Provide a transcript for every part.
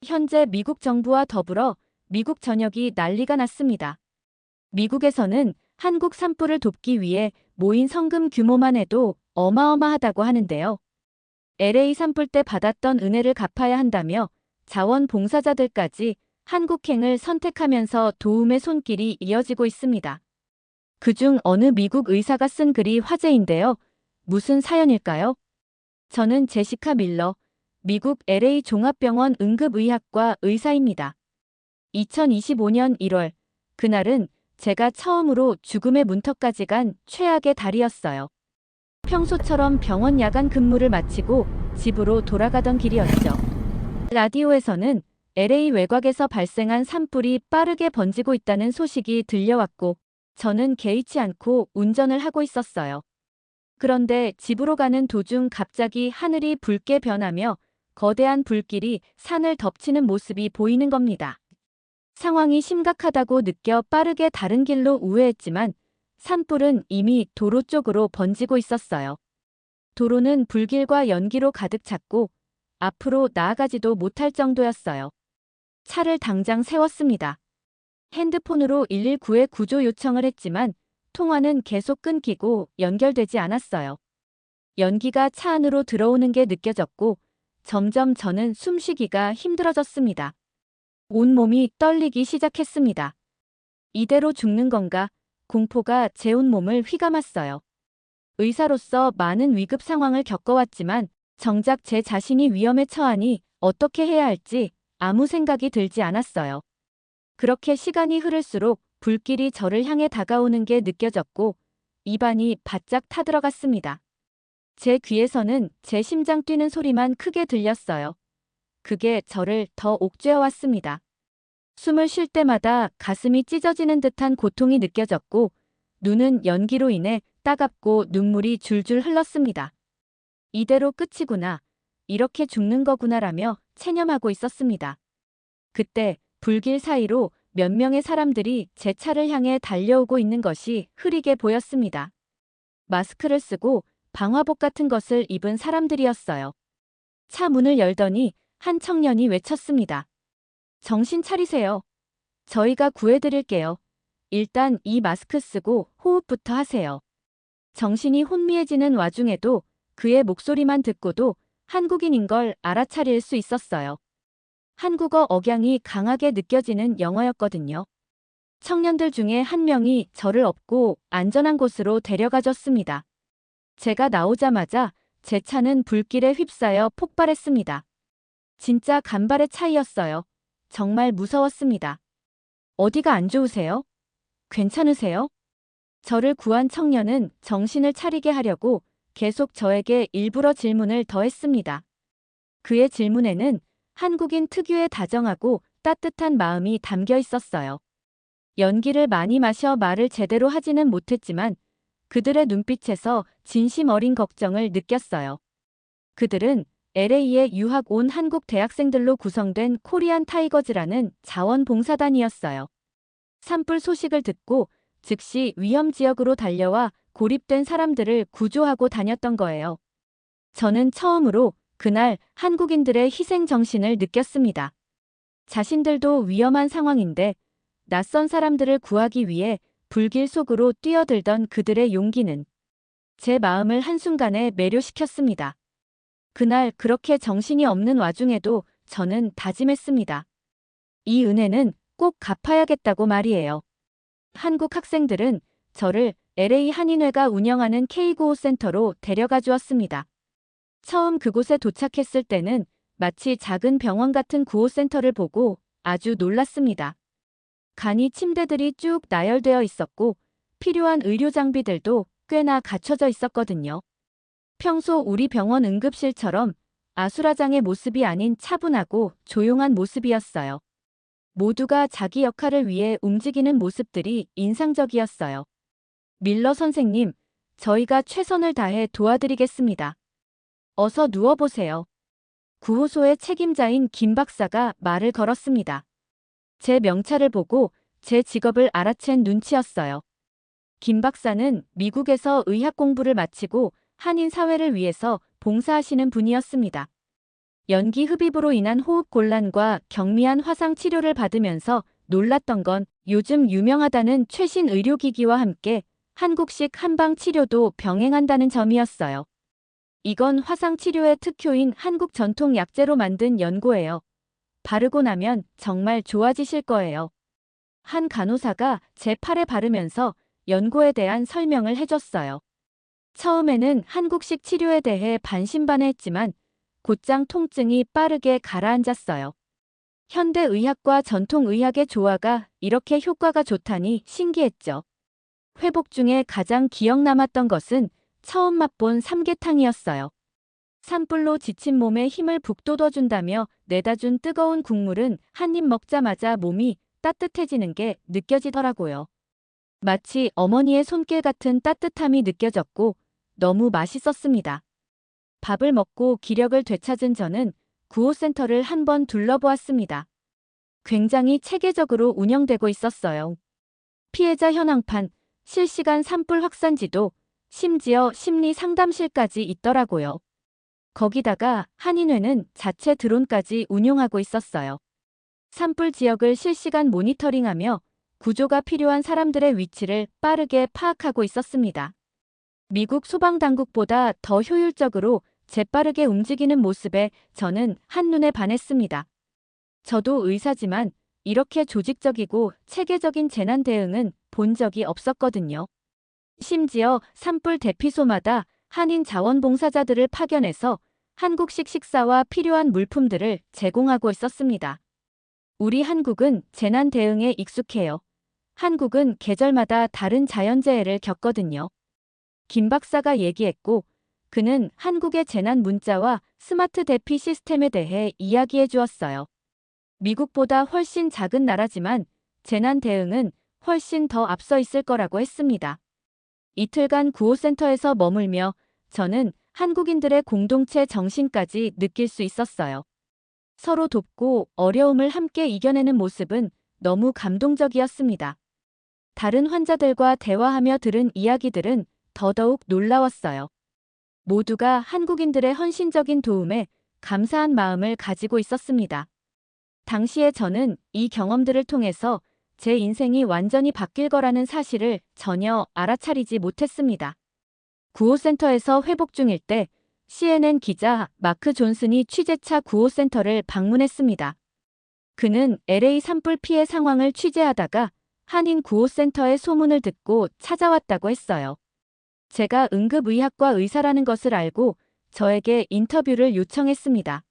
현재 미국 정부와 더불어 미국 전역이 난리가 났습니다. 미국에서는 한국 산불을 돕기 위해 모인 성금 규모만 해도 어마어마하다고 하는데요. LA 산불 때 받았던 은혜를 갚아야 한다며 자원봉사자들까지 한국행을 선택하면서 도움의 손길이 이어지고 있습니다. 그중 어느 미국 의사가 쓴 글이 화제인데요. 무슨 사연일까요? 저는 제시카 밀러, 미국 LA 종합병원 응급의학과 의사입니다. 2025년 1월, 그날은 제가 처음으로 죽음의 문턱까지 간 최악의 달이었어요. 평소처럼 병원 야간 근무를 마치고 집으로 돌아가던 길이었죠. 라디오에서는 LA 외곽에서 발생한 산불이 빠르게 번지고 있다는 소식이 들려왔고, 저는 개의치 않고 운전을 하고 있었어요. 그런데 집으로 가는 도중 갑자기 하늘이 붉게 변하며 거대한 불길이 산을 덮치는 모습이 보이는 겁니다. 상황이 심각하다고 느껴 빠르게 다른 길로 우회했지만 산불은 이미 도로 쪽으로 번지고 있었어요. 도로는 불길과 연기로 가득 찼고 앞으로 나아가지도 못할 정도였어요. 차를 당장 세웠습니다. 핸드폰으로 119에 구조 요청을 했지만 통화는 계속 끊기고 연결되지 않았어요. 연기가 차 안으로 들어오는 게 느껴졌고 점점 저는 숨쉬기가 힘들어졌습니다. 온몸이 떨리기 시작했습니다. 이대로 죽는 건가? 공포가 제 온몸을 휘감았어요. 의사로서 많은 위급 상황을 겪어왔지만 정작 제 자신이 위험에 처하니 어떻게 해야 할지 아무 생각이 들지 않았어요. 그렇게 시간이 흐를수록 불길이 저를 향해 다가오는 게 느껴졌고 입안이 바짝 타들어갔습니다. 제 귀에서는 제 심장 뛰는 소리만 크게 들렸어요. 그게 저를 더 옥죄어왔습니다. 숨을 쉴 때마다 가슴이 찢어지는 듯한 고통이 느껴졌고 눈은 연기로 인해 따갑고 눈물이 줄줄 흘렀습니다. 이대로 끝이구나. 이렇게 죽는 거구나라며 체념하고 있었습니다. 그때 불길 사이로 몇 명의 사람들이 제 차를 향해 달려오고 있는 것이 흐리게 보였습니다. 마스크를 쓰고 방화복 같은 것을 입은 사람들이었어요. 차 문을 열더니 한 청년이 외쳤습니다. 정신 차리세요. 저희가 구해드릴게요. 일단 이 마스크 쓰고 호흡부터 하세요. 정신이 혼미해지는 와중에도 그의 목소리만 듣고도 한국인인 걸 알아차릴 수 있었어요. 한국어 억양이 강하게 느껴지는 영어였거든요. 청년들 중에 한 명이 저를 업고 안전한 곳으로 데려가줬습니다. 제가 나오자마자 제 차는 불길에 휩싸여 폭발했습니다. 진짜 간발의 차이였어요. 정말 무서웠습니다. 어디가 안 좋으세요? 괜찮으세요? 저를 구한 청년은 정신을 차리게 하려고 계속 저에게 일부러 질문을 더했습니다. 그의 질문에는 한국인 특유의 다정하고 따뜻한 마음이 담겨 있었어요. 연기를 많이 마셔 말을 제대로 하지는 못했지만 그들의 눈빛에서 진심 어린 걱정을 느꼈어요. 그들은 LA에 유학 온 한국 대학생들로 구성된 코리안 타이거즈라는 자원봉사단이었어요. 산불 소식을 듣고 즉시 위험 지역으로 달려와 고립된 사람들을 구조하고 다녔던 거예요. 저는 처음으로 그날 한국인들의 희생 정신을 느꼈습니다. 자신들도 위험한 상황인데 낯선 사람들을 구하기 위해 불길 속으로 뛰어들던 그들의 용기는 제 마음을 한순간에 매료시켰습니다. 그날 그렇게 정신이 없는 와중에도 저는 다짐했습니다. 이 은혜는 꼭 갚아야겠다고 말이에요. 한국 학생들은 저를 LA 한인회가 운영하는 K95 센터로 데려가 주었습니다. 처음 그곳에 도착했을 때는 마치 작은 병원 같은 구호센터를 보고 아주 놀랐습니다. 간이 침대들이 쭉 나열되어 있었고 필요한 의료 장비들도 꽤나 갖춰져 있었거든요. 평소 우리 병원 응급실처럼 아수라장의 모습이 아닌 차분하고 조용한 모습이었어요. 모두가 자기 역할을 위해 움직이는 모습들이 인상적이었어요. 밀러 선생님, 저희가 최선을 다해 도와드리겠습니다. 어서 누워보세요. 구호소의 책임자인 김 박사가 말을 걸었습니다. 제 명찰을 보고 제 직업을 알아챈 눈치였어요. 김 박사는 미국에서 의학 공부를 마치고 한인 사회를 위해서 봉사하시는 분이었습니다. 연기 흡입으로 인한 호흡 곤란과 경미한 화상 치료를 받으면서 놀랐던 건 요즘 유명하다는 최신 의료기기와 함께 한국식 한방 치료도 병행한다는 점이었어요. 이건 화상 치료의 특효인 한국 전통 약재로 만든 연고예요. 바르고 나면 정말 좋아지실 거예요. 한 간호사가 제 팔에 바르면서 연고에 대한 설명을 해줬어요. 처음에는 한국식 치료에 대해 반신반의했지만 곧장 통증이 빠르게 가라앉았어요. 현대의학과 전통의학의 조화가 이렇게 효과가 좋다니 신기했죠. 회복 중에 가장 기억 남았던 것은 처음 맛본 삼계탕이었어요. 산불로 지친 몸에 힘을 북돋워준다며 내다준 뜨거운 국물은 한 입 먹자마자 몸이 따뜻해지는 게 느껴지더라고요. 마치 어머니의 손길 같은 따뜻함이 느껴졌고 너무 맛있었습니다. 밥을 먹고 기력을 되찾은 저는 구호센터를 한번 둘러보았습니다. 굉장히 체계적으로 운영되고 있었어요. 피해자 현황판, 실시간 산불 확산지도, 심지어 심리 상담실까지 있더라고요. 거기다가 한인회는 자체 드론까지 운용하고 있었어요. 산불 지역을 실시간 모니터링하며 구조가 필요한 사람들의 위치를 빠르게 파악하고 있었습니다. 미국 소방당국보다 더 효율적으로 재빠르게 움직이는 모습에 저는 한눈에 반했습니다. 저도 의사지만 이렇게 조직적이고 체계적인 재난 대응은 본 적이 없었거든요. 심지어 산불 대피소마다 한인 자원봉사자들을 파견해서 한국식 식사와 필요한 물품들을 제공하고 있었습니다. 우리 한국은 재난 대응에 익숙해요. 한국은 계절마다 다른 자연재해를 겪거든요. 김 박사가 얘기했고, 그는 한국의 재난 문자와 스마트 대피 시스템에 대해 이야기해 주었어요. 미국보다 훨씬 작은 나라지만 재난 대응은 훨씬 더 앞서 있을 거라고 했습니다. 이틀간 구호센터에서 머물며 저는 한국인들의 공동체 정신까지 느낄 수 있었어요. 서로 돕고 어려움을 함께 이겨내는 모습은 너무 감동적이었습니다. 다른 환자들과 대화하며 들은 이야기들은 더더욱 놀라웠어요. 모두가 한국인들의 헌신적인 도움에 감사한 마음을 가지고 있었습니다. 당시에 저는 이 경험들을 통해서 제 인생이 완전히 바뀔 거라는 사실을 전혀 알아차리지 못했습니다. 구호센터에서 회복 중일 때 CNN 기자 마크 존슨이 취재차 구호센터를 방문했습니다. 그는 LA 산불 피해 상황을 취재하다가 한인 구호센터의 소문을 듣고 찾아왔다고 했어요. 제가 응급의학과 의사라는 것을 알고 저에게 인터뷰를 요청했습니다.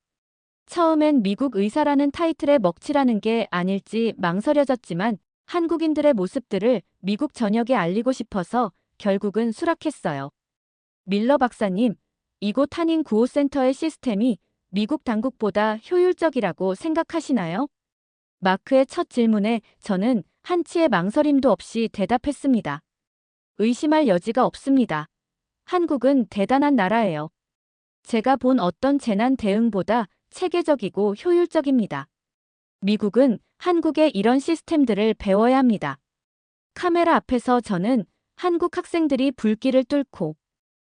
처음엔 미국 의사라는 타이틀에 먹칠하는 게 아닐지 망설여졌지만 한국인들의 모습들을 미국 전역에 알리고 싶어서 결국은 수락했어요. 밀러 박사님, 이곳 한인 구호센터의 시스템이 미국 당국보다 효율적이라고 생각하시나요? 마크의 첫 질문에 저는 한치의 망설임도 없이 대답했습니다. 의심할 여지가 없습니다. 한국은 대단한 나라예요. 제가 본 어떤 재난 대응보다 체계적이고 효율적입니다. 미국은 한국의 이런 시스템들을 배워야 합니다. 카메라 앞에서 저는 한국 학생들이 불길을 뚫고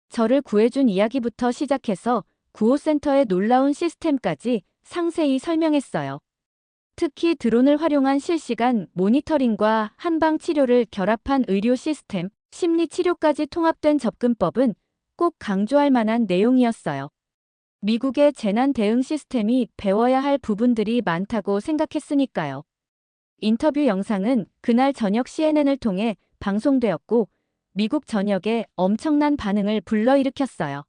저를 구해준 이야기부터 시작해서 구호센터의 놀라운 시스템까지 상세히 설명했어요. 특히 드론을 활용한 실시간 모니터링과 한방 치료를 결합한 의료 시스템, 심리 치료까지 통합된 접근법은 꼭 강조할 만한 내용이었어요. 미국의 재난 대응 시스템이 배워야 할 부분들이 많다고 생각했으니까요. 인터뷰 영상은 그날 저녁 CNN을 통해 방송되었고 미국 전역에 엄청난 반응을 불러일으켰어요.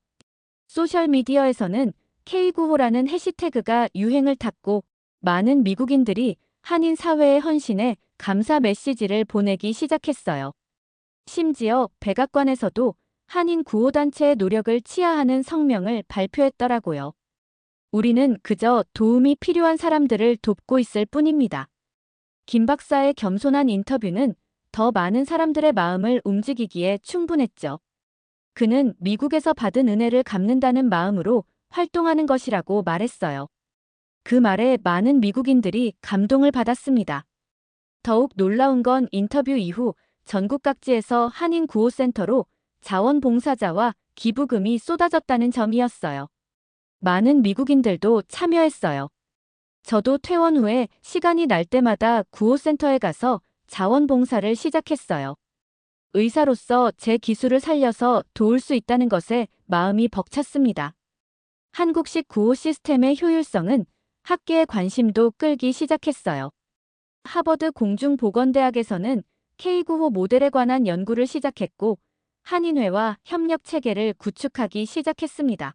소셜미디어에서는 K9호라는 해시태그가 유행을 탔고 많은 미국인들이 한인 사회의 헌신에 감사 메시지를 보내기 시작했어요. 심지어 백악관에서도 한인 구호단체의 노력을 치하하는 성명을 발표했더라고요. 우리는 그저 도움이 필요한 사람들을 돕고 있을 뿐입니다. 김 박사의 겸손한 인터뷰는 더 많은 사람들의 마음을 움직이기에 충분했죠. 그는 미국에서 받은 은혜를 갚는다는 마음으로 활동하는 것이라고 말했어요. 그 말에 많은 미국인들이 감동을 받았습니다. 더욱 놀라운 건 인터뷰 이후 전국 각지에서 한인 구호센터로 자원봉사자와 기부금이 쏟아졌다는 점이었어요. 많은 미국인들도 참여했어요. 저도 퇴원 후에 시간이 날 때마다 구호센터에 가서 자원봉사를 시작했어요. 의사로서 제 기술을 살려서 도울 수 있다는 것에 마음이 벅찼습니다. 한국식 구호 시스템의 효율성은 학계의 관심도 끌기 시작했어요. 하버드 공중보건대학에서는 K9호 모델에 관한 연구를 시작했고 한인회와 협력 체계를 구축하기 시작했습니다.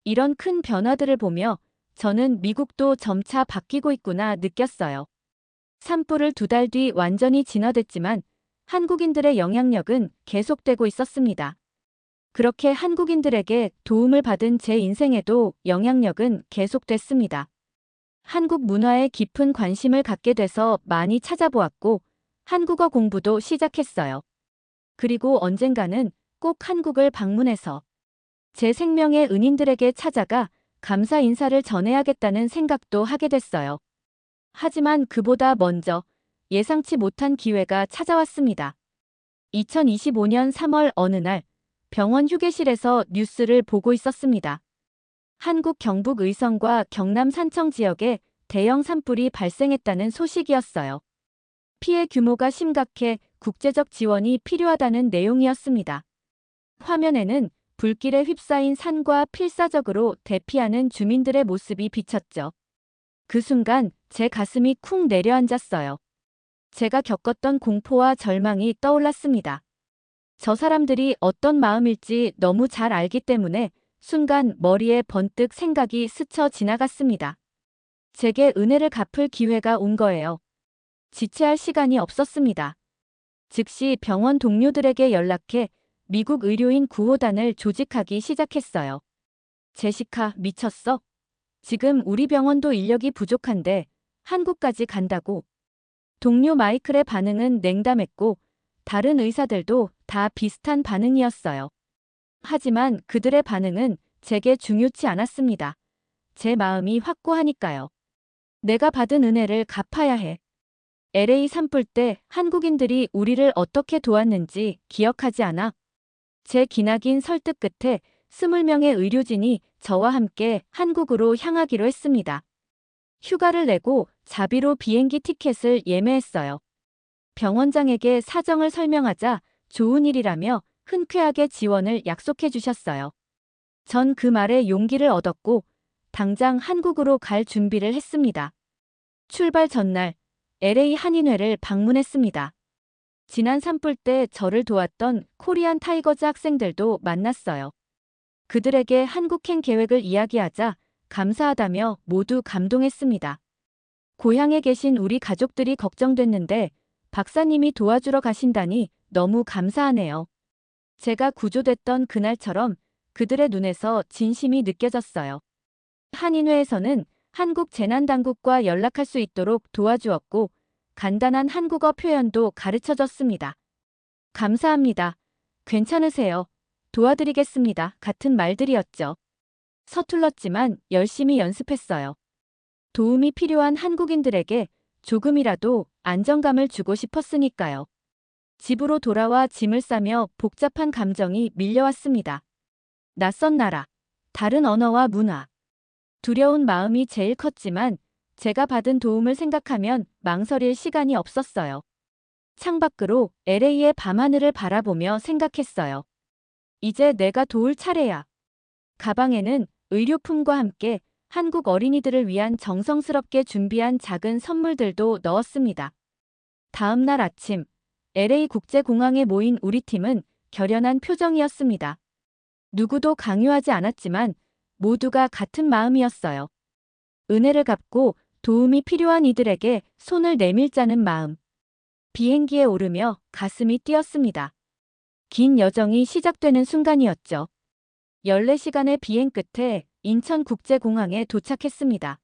이런 큰 변화들을 보며 저는 미국도 점차 바뀌고 있구나 느꼈어요. 산불을 2달 뒤 완전히 진화됐지만 한국인들의 영향력은 계속되고 있었습니다. 그렇게 한국인들에게 도움을 받은 제 인생에도 영향력은 계속됐습니다. 한국 문화에 깊은 관심을 갖게 돼서 많이 찾아보았고 한국어 공부도 시작했어요. 그리고 언젠가는 꼭 한국을 방문해서 제 생명의 은인들에게 찾아가 감사 인사를 전해야겠다는 생각도 하게 됐어요. 하지만 그보다 먼저 예상치 못한 기회가 찾아왔습니다. 2025년 3월 어느 날 병원 휴게실에서 뉴스를 보고 있었습니다. 한국 경북 의성과 경남 산청 지역에 대형 산불이 발생했다는 소식이었어요. 피해 규모가 심각해 국제적 지원이 필요하다는 내용이었습니다. 화면에는 불길에 휩싸인 산과 필사적으로 대피하는 주민들의 모습이 비쳤죠. 그 순간 제 가슴이 쿵 내려앉았어요. 제가 겪었던 공포와 절망이 떠올랐습니다. 저 사람들이 어떤 마음일지 너무 잘 알기 때문에 순간 머리에 번뜩 생각이 스쳐 지나갔습니다. 제게 은혜를 갚을 기회가 온 거예요. 지체할 시간이 없었습니다. 즉시 병원 동료들에게 연락해 미국 의료인 구호단을 조직하기 시작했어요. 제시카, 미쳤어? 지금 우리 병원도 인력이 부족한데 한국까지 간다고. 동료 마이클의 반응은 냉담했고 다른 의사들도 다 비슷한 반응이었어요. 하지만 그들의 반응은 제게 중요치 않았습니다. 제 마음이 확고하니까요. 내가 받은 은혜를 갚아야 해. LA 산불 때 한국인들이 우리를 어떻게 도왔는지 기억하지 않아? 제 기나긴 설득 끝에 20명의 의료진이 저와 함께 한국으로 향하기로 했습니다. 휴가를 내고 자비로 비행기 티켓을 예매했어요. 병원장에게 사정을 설명하자 좋은 일이라며 흔쾌하게 지원을 약속해 주셨어요. 전 그 말에 용기를 얻었고 당장 한국으로 갈 준비를 했습니다. 출발 전날 LA 한인회를 방문했습니다. 지난 산불 때 저를 도왔던 코리안 타이거즈 학생들도 만났어요. 그들에게 한국행 계획을 이야기하자 감사하다며 모두 감동했습니다. 고향에 계신 우리 가족들이 걱정됐는데 박사님이 도와주러 가신다니 너무 감사하네요. 제가 구조됐던 그날처럼 그들의 눈에서 진심이 느껴졌어요. 한인회에서는 한국 재난당국과 연락할 수 있도록 도와주었고 간단한 한국어 표현도 가르쳐줬습니다. 감사합니다. 괜찮으세요? 도와드리겠습니다. 같은 말들이었죠. 서툴렀지만 열심히 연습했어요. 도움이 필요한 한국인들에게 조금이라도 안정감을 주고 싶었으니까요. 집으로 돌아와 짐을 싸며 복잡한 감정이 밀려왔습니다. 낯선 나라, 다른 언어와 문화. 두려운 마음이 제일 컸지만 제가 받은 도움을 생각하면 망설일 시간이 없었어요. 창밖으로 LA의 밤하늘을 바라보며 생각했어요. 이제 내가 도울 차례야. 가방에는 의료품과 함께 한국 어린이들을 위한 정성스럽게 준비한 작은 선물들도 넣었습니다. 다음 날 아침, LA 국제공항에 모인 우리 팀은 결연한 표정이었습니다. 누구도 강요하지 않았지만 모두가 같은 마음이었어요. 은혜를 갚고 도움이 필요한 이들에게 손을 내밀자는 마음. 비행기에 오르며 가슴이 뛰었습니다. 긴 여정이 시작되는 순간이었죠. 14시간의 비행 끝에 인천국제공항에 도착했습니다.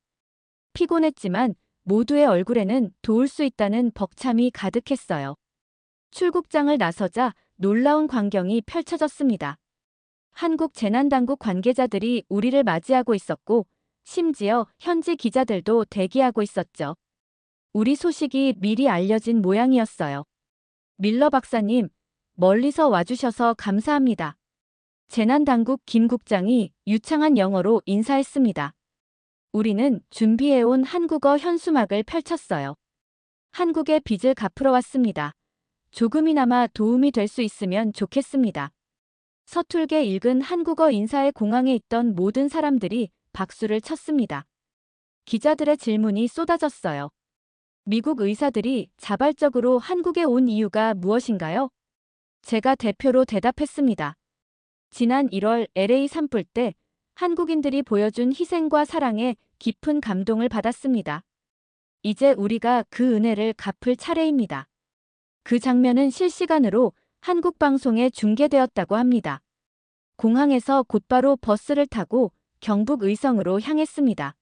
피곤했지만 모두의 얼굴에는 도울 수 있다는 벅참이 가득했어요. 출국장을 나서자 놀라운 광경이 펼쳐졌습니다. 한국 재난당국 관계자들이 우리를 맞이하고 있었고 심지어 현지 기자들도 대기하고 있었죠. 우리 소식이 미리 알려진 모양이었어요. 밀러 박사님, 멀리서 와주셔서 감사합니다. 재난당국 김 국장이 유창한 영어로 인사했습니다. 우리는 준비해온 한국어 현수막을 펼쳤어요. 한국의 빚을 갚으러 왔습니다. 조금이나마 도움이 될 수 있으면 좋겠습니다. 서툴게 읽은 한국어 인사에 공항에 있던 모든 사람들이 박수를 쳤습니다. 기자들의 질문이 쏟아졌어요. 미국 의사들이 자발적으로 한국에 온 이유가 무엇인가요? 제가 대표로 대답했습니다. 지난 1월 LA 산불 때 한국인들이 보여준 희생과 사랑에 깊은 감동을 받았습니다. 이제 우리가 그 은혜를 갚을 차례입니다. 그 장면은 실시간으로 한국 방송에 중계되었다고 합니다. 공항에서 곧바로 버스를 타고 경북 의성으로 향했습니다.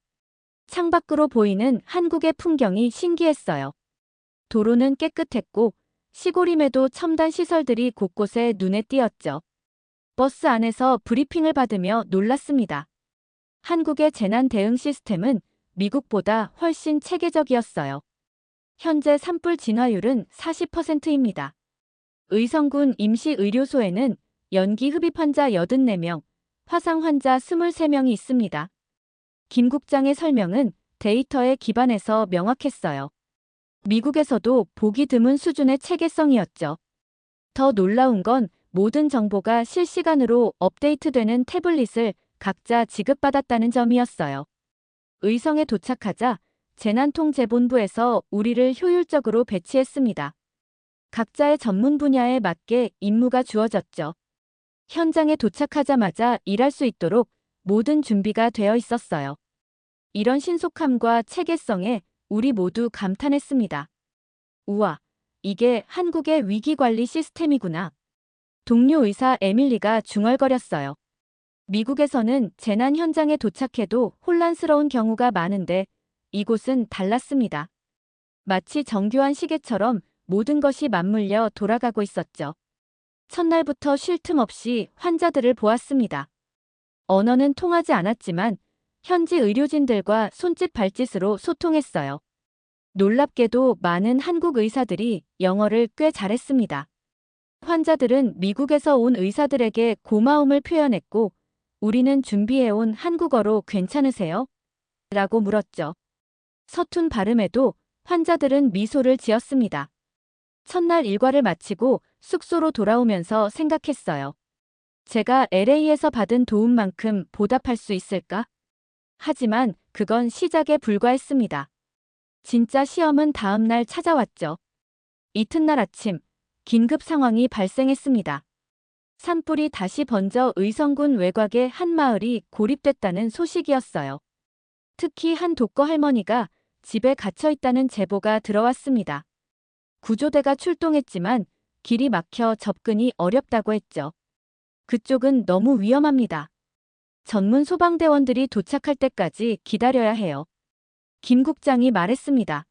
창밖으로 보이는 한국의 풍경이 신기했어요. 도로는 깨끗했고 시골임에도 첨단 시설들이 곳곳에 눈에 띄었죠. 버스 안에서 브리핑을 받으며 놀랐습니다. 한국의 재난 대응 시스템은 미국보다 훨씬 체계적이었어요. 현재 산불 진화율은 40%입니다. 의성군 임시의료소에는 연기 흡입 환자 84명, 화상 환자 23명이 있습니다. 김 국장의 설명은 데이터에 기반해서 명확했어요. 미국에서도 보기 드문 수준의 체계성이었죠. 더 놀라운 건 모든 정보가 실시간으로 업데이트되는 태블릿을 각자 지급받았다는 점이었어요. 의성에 도착하자 재난통제본부에서 우리를 효율적으로 배치했습니다. 각자의 전문 분야에 맞게 임무가 주어졌죠. 현장에 도착하자마자 일할 수 있도록 모든 준비가 되어 있었어요. 이런 신속함과 체계성에 우리 모두 감탄했습니다. 우와, 이게 한국의 위기관리 시스템이구나. 동료 의사 에밀리가 중얼거렸어요. 미국에서는 재난 현장에 도착해도 혼란스러운 경우가 많은데 이곳은 달랐습니다. 마치 정교한 시계처럼 모든 것이 맞물려 돌아가고 있었죠. 첫날부터 쉴 틈 없이 환자들을 보았습니다. 언어는 통하지 않았지만 현지 의료진들과 손짓 발짓으로 소통했어요. 놀랍게도 많은 한국 의사들이 영어를 꽤 잘했습니다. 환자들은 미국에서 온 의사들에게 고마움을 표현했고 우리는 준비해온 한국어로 괜찮으세요? 라고 물었죠. 서툰 발음에도 환자들은 미소를 지었습니다. 첫날 일과를 마치고 숙소로 돌아오면서 생각했어요. 제가 LA에서 받은 도움만큼 보답할 수 있을까? 하지만 그건 시작에 불과했습니다. 진짜 시험은 다음 날 찾아왔죠. 이튿날 아침, 긴급 상황이 발생했습니다. 산불이 다시 번져 의성군 외곽의 한 마을이 고립됐다는 소식이었어요. 특히 한 독거 할머니가 집에 갇혀 있다는 제보가 들어왔습니다. 구조대가 출동했지만 길이 막혀 접근이 어렵다고 했죠. 그쪽은 너무 위험합니다. 전문 소방대원들이 도착할 때까지 기다려야 해요. 김 국장이 말했습니다.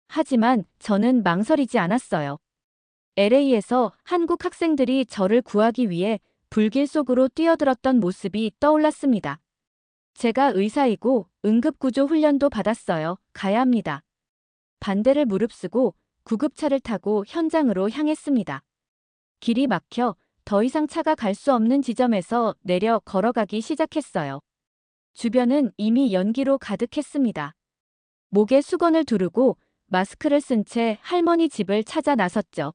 하지만 저는 망설이지 않았어요. LA에서 한국 학생들이 저를 구하기 위해 불길 속으로 뛰어들었던 모습이 떠올랐습니다. 제가 의사이고 응급구조 훈련도 받았어요. 가야 합니다. 반대를 무릅쓰고 구급차를 타고 현장으로 향했습니다. 길이 막혀 더 이상 차가 갈 수 없는 지점에서 내려 걸어가기 시작했어요. 주변은 이미 연기로 가득했습니다. 목에 수건을 두르고 마스크를 쓴 채 할머니 집을 찾아 나섰죠.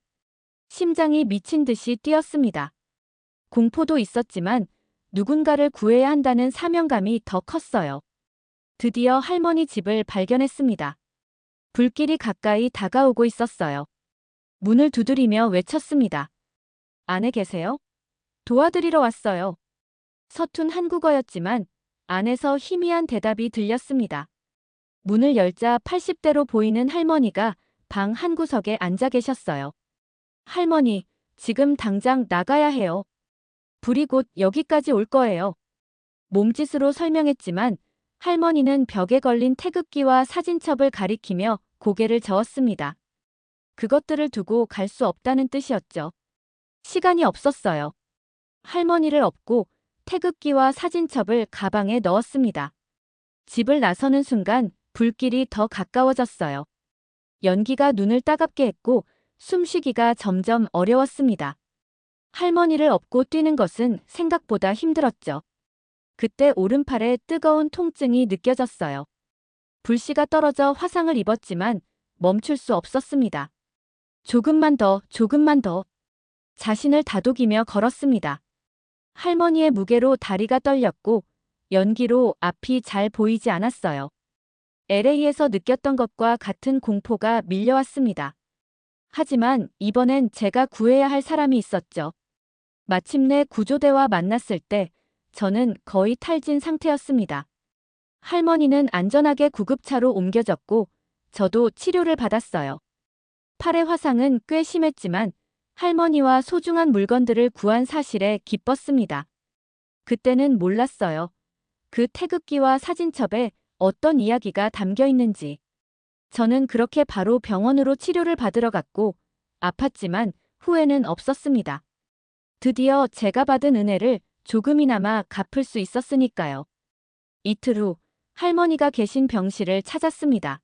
심장이 미친 듯이 뛰었습니다. 공포도 있었지만 누군가를 구해야 한다는 사명감이 더 컸어요. 드디어 할머니 집을 발견했습니다. 불길이 가까이 다가오고 있었어요. 문을 두드리며 외쳤습니다. 안에 계세요? 도와드리러 왔어요. 서툰 한국어였지만 안에서 희미한 대답이 들렸습니다. 문을 열자 80대로 보이는 할머니가 방 한구석에 앉아 계셨어요. 할머니, 지금 당장 나가야 해요. 불이 곧 여기까지 올 거예요. 몸짓으로 설명했지만 할머니는 벽에 걸린 태극기와 사진첩을 가리키며 고개를 저었습니다. 그것들을 두고 갈 수 없다는 뜻이었죠. 시간이 없었어요. 할머니를 업고 태극기와 사진첩을 가방에 넣었습니다. 집을 나서는 순간 불길이 더 가까워졌어요. 연기가 눈을 따갑게 했고 숨쉬기가 점점 어려웠습니다. 할머니를 업고 뛰는 것은 생각보다 힘들었죠. 그때 오른팔에 뜨거운 통증이 느껴졌어요. 불씨가 떨어져 화상을 입었지만 멈출 수 없었습니다. 조금만 더, 조금만 더. 자신을 다독이며 걸었습니다. 할머니의 무게로 다리가 떨렸고 연기로 앞이 잘 보이지 않았어요. LA에서 느꼈던 것과 같은 공포가 밀려왔습니다. 하지만 이번엔 제가 구해야 할 사람이 있었죠. 마침내 구조대와 만났을 때 저는 거의 탈진 상태였습니다. 할머니는 안전하게 구급차로 옮겨졌고 저도 치료를 받았어요. 팔의 화상은 꽤 심했지만 할머니와 소중한 물건들을 구한 사실에 기뻤습니다. 그때는 몰랐어요. 그 태극기와 사진첩에 어떤 이야기가 담겨 있는지. 저는 그렇게 바로 병원으로 치료를 받으러 갔고 아팠지만 후회는 없었습니다. 드디어 제가 받은 은혜를 조금이나마 갚을 수 있었으니까요. 이틀 후 할머니가 계신 병실을 찾았습니다.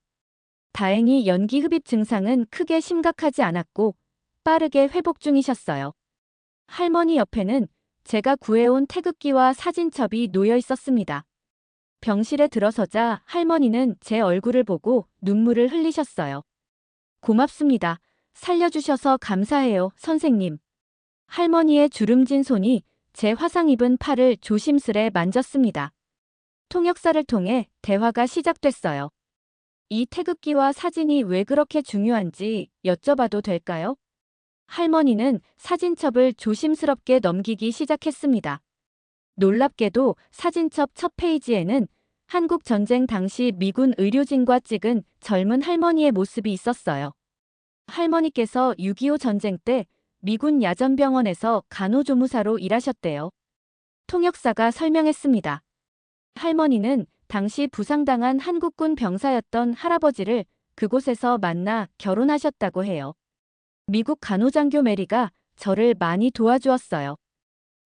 다행히 연기 흡입 증상은 크게 심각하지 않았고 빠르게 회복 중이셨어요. 할머니 옆에는 제가 구해온 태극기와 사진첩이 놓여 있었습니다. 병실에 들어서자 할머니는 제 얼굴을 보고 눈물을 흘리셨어요. 고맙습니다. 살려주셔서 감사해요, 선생님. 할머니의 주름진 손이 제 화상 입은 팔을 조심스레 만졌습니다. 통역사를 통해 대화가 시작됐어요. 이 태극기와 사진이 왜 그렇게 중요한지 여쭤봐도 될까요? 할머니는 사진첩을 조심스럽게 넘기기 시작했습니다. 놀랍게도 사진첩 첫 페이지에는 한국 전쟁 당시 미군 의료진과 찍은 젊은 할머니의 모습이 있었어요. 할머니께서 6.25 전쟁 때 미군 야전병원에서 간호조무사로 일하셨대요. 통역사가 설명했습니다. 할머니는 당시 부상당한 한국군 병사였던 할아버지를 그곳에서 만나 결혼하셨다고 해요. 미국 간호장교 메리가 저를 많이 도와주었어요.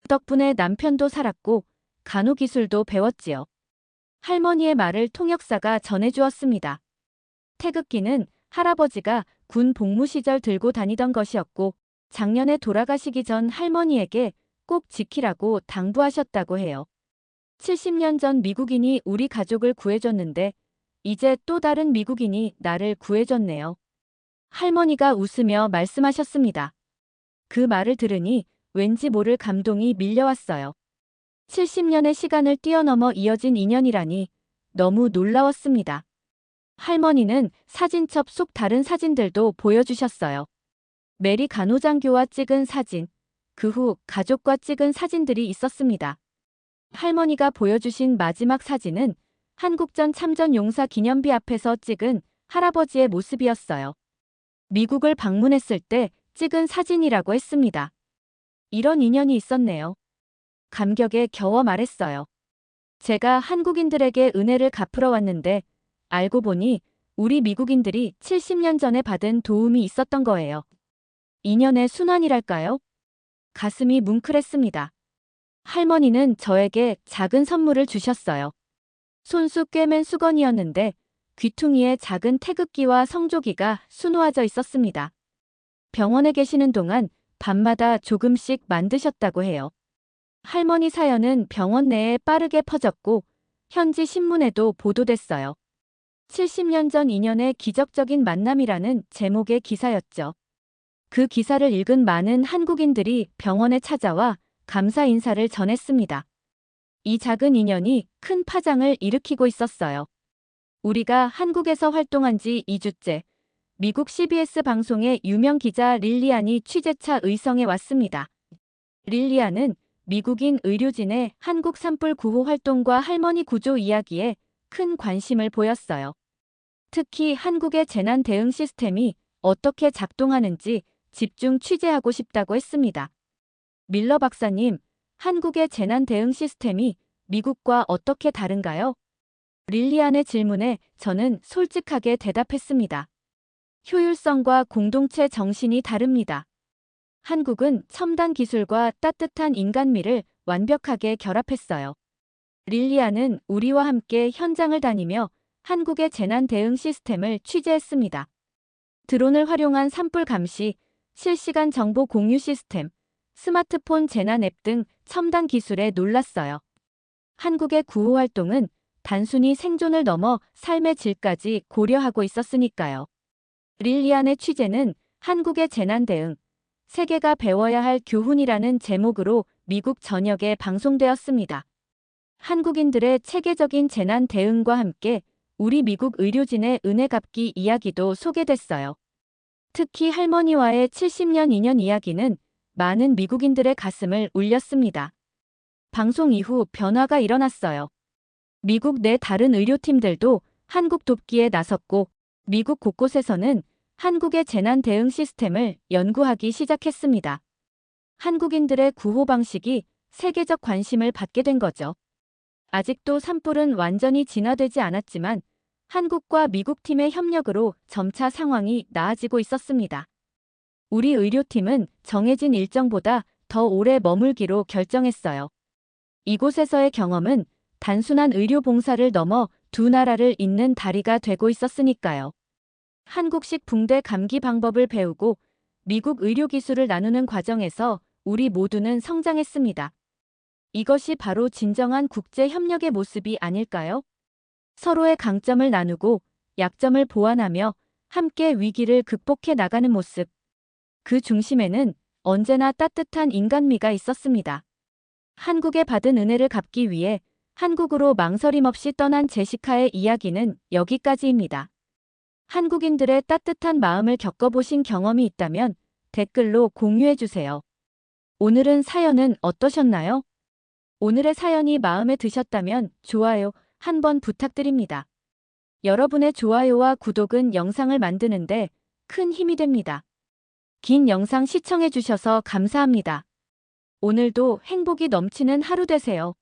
덕분에 남편도 살았고 간호기술도 배웠지요. 할머니의 말을 통역사가 전해주었습니다. 태극기는 할아버지가 군 복무 시절 들고 다니던 것이었고 작년에 돌아가시기 전 할머니에게 꼭 지키라고 당부하셨다고 해요. 70년 전 미국인이 우리 가족을 구해줬는데 이제 또 다른 미국인이 나를 구해줬네요. 할머니가 웃으며 말씀하셨습니다. 그 말을 들으니 왠지 모를 감동이 밀려왔어요. 70년의 시간을 뛰어넘어 이어진 인연이라니 너무 놀라웠습니다. 할머니는 사진첩 속 다른 사진들도 보여주셨어요. 메리 간호장교와 찍은 사진, 그 후 가족과 찍은 사진들이 있었습니다. 할머니가 보여주신 마지막 사진은 한국전 참전 용사 기념비 앞에서 찍은 할아버지의 모습이었어요. 미국을 방문했을 때 찍은 사진이라고 했습니다. 이런 인연이 있었네요. 감격에 겨워 말했어요. 제가 한국인들에게 은혜를 갚으러 왔는데 알고 보니 우리 미국인들이 70년 전에 받은 도움이 있었던 거예요. 인연의 순환이랄까요? 가슴이 뭉클했습니다. 할머니는 저에게 작은 선물을 주셨어요. 손수 꿰맨 수건이었는데 귀퉁이에 작은 태극기와 성조기가 수놓아져 있었습니다. 병원에 계시는 동안 밤마다 조금씩 만드셨다고 해요. 할머니 사연은 병원 내에 빠르게 퍼졌고 현지 신문에도 보도됐어요. 70년 전 인연의 기적적인 만남이라는 제목의 기사였죠. 그 기사를 읽은 많은 한국인들이 병원에 찾아와 감사 인사를 전했습니다. 이 작은 인연이 큰 파장을 일으키고 있었어요. 우리가 한국에서 활동한 지 2주째, 미국 CBS 방송의 유명 기자 릴리안이 취재차 의성에 왔습니다. 릴리안은 미국인 의료진의 한국 산불 구호 활동과 할머니 구조 이야기에 큰 관심을 보였어요. 특히 한국의 재난 대응 시스템이 어떻게 작동하는지 집중 취재하고 싶다고 했습니다. 밀러 박사님, 한국의 재난 대응 시스템이 미국과 어떻게 다른가요? 릴리안의 질문에 저는 솔직하게 대답했습니다. 효율성과 공동체 정신이 다릅니다. 한국은 첨단 기술과 따뜻한 인간미를 완벽하게 결합했어요. 릴리안은 우리와 함께 현장을 다니며 한국의 재난 대응 시스템을 취재했습니다. 드론을 활용한 산불 감시, 실시간 정보 공유 시스템, 스마트폰 재난 앱 등 첨단 기술에 놀랐어요. 한국의 구호 활동은 단순히 생존을 넘어 삶의 질까지 고려하고 있었으니까요. 릴리안의 취재는 한국의 재난 대응, 세계가 배워야 할 교훈이라는 제목으로 미국 전역에 방송되었습니다. 한국인들의 체계적인 재난 대응과 함께 우리 미국 의료진의 은혜 갚기 이야기도 소개됐어요. 특히 할머니와의 70년 인연 이야기는 많은 미국인들의 가슴을 울렸습니다. 방송 이후 변화가 일어났어요. 미국 내 다른 의료팀들도 한국 돕기에 나섰고 미국 곳곳에서는 한국의 재난 대응 시스템을 연구하기 시작했습니다. 한국인들의 구호 방식이 세계적 관심을 받게 된 거죠. 아직도 산불은 완전히 진화되지 않았지만 한국과 미국 팀의 협력으로 점차 상황이 나아지고 있었습니다. 우리 의료팀은 정해진 일정보다 더 오래 머물기로 결정했어요. 이곳에서의 경험은 단순한 의료 봉사를 넘어 두 나라를 잇는 다리가 되고 있었으니까요. 한국식 붕대 감기 방법을 배우고 미국 의료 기술을 나누는 과정에서 우리 모두는 성장했습니다. 이것이 바로 진정한 국제 협력의 모습이 아닐까요? 서로의 강점을 나누고 약점을 보완하며 함께 위기를 극복해 나가는 모습. 그 중심에는 언제나 따뜻한 인간미가 있었습니다. 한국에 받은 은혜를 갚기 위해 한국으로 망설임 없이 떠난 제시카의 이야기는 여기까지입니다. 한국인들의 따뜻한 마음을 겪어보신 경험이 있다면 댓글로 공유해주세요. 오늘은 사연은 어떠셨나요? 오늘의 사연이 마음에 드셨다면 좋아요 한번 부탁드립니다. 여러분의 좋아요와 구독은 영상을 만드는데 큰 힘이 됩니다. 긴 영상 시청해주셔서 감사합니다. 오늘도 행복이 넘치는 하루 되세요.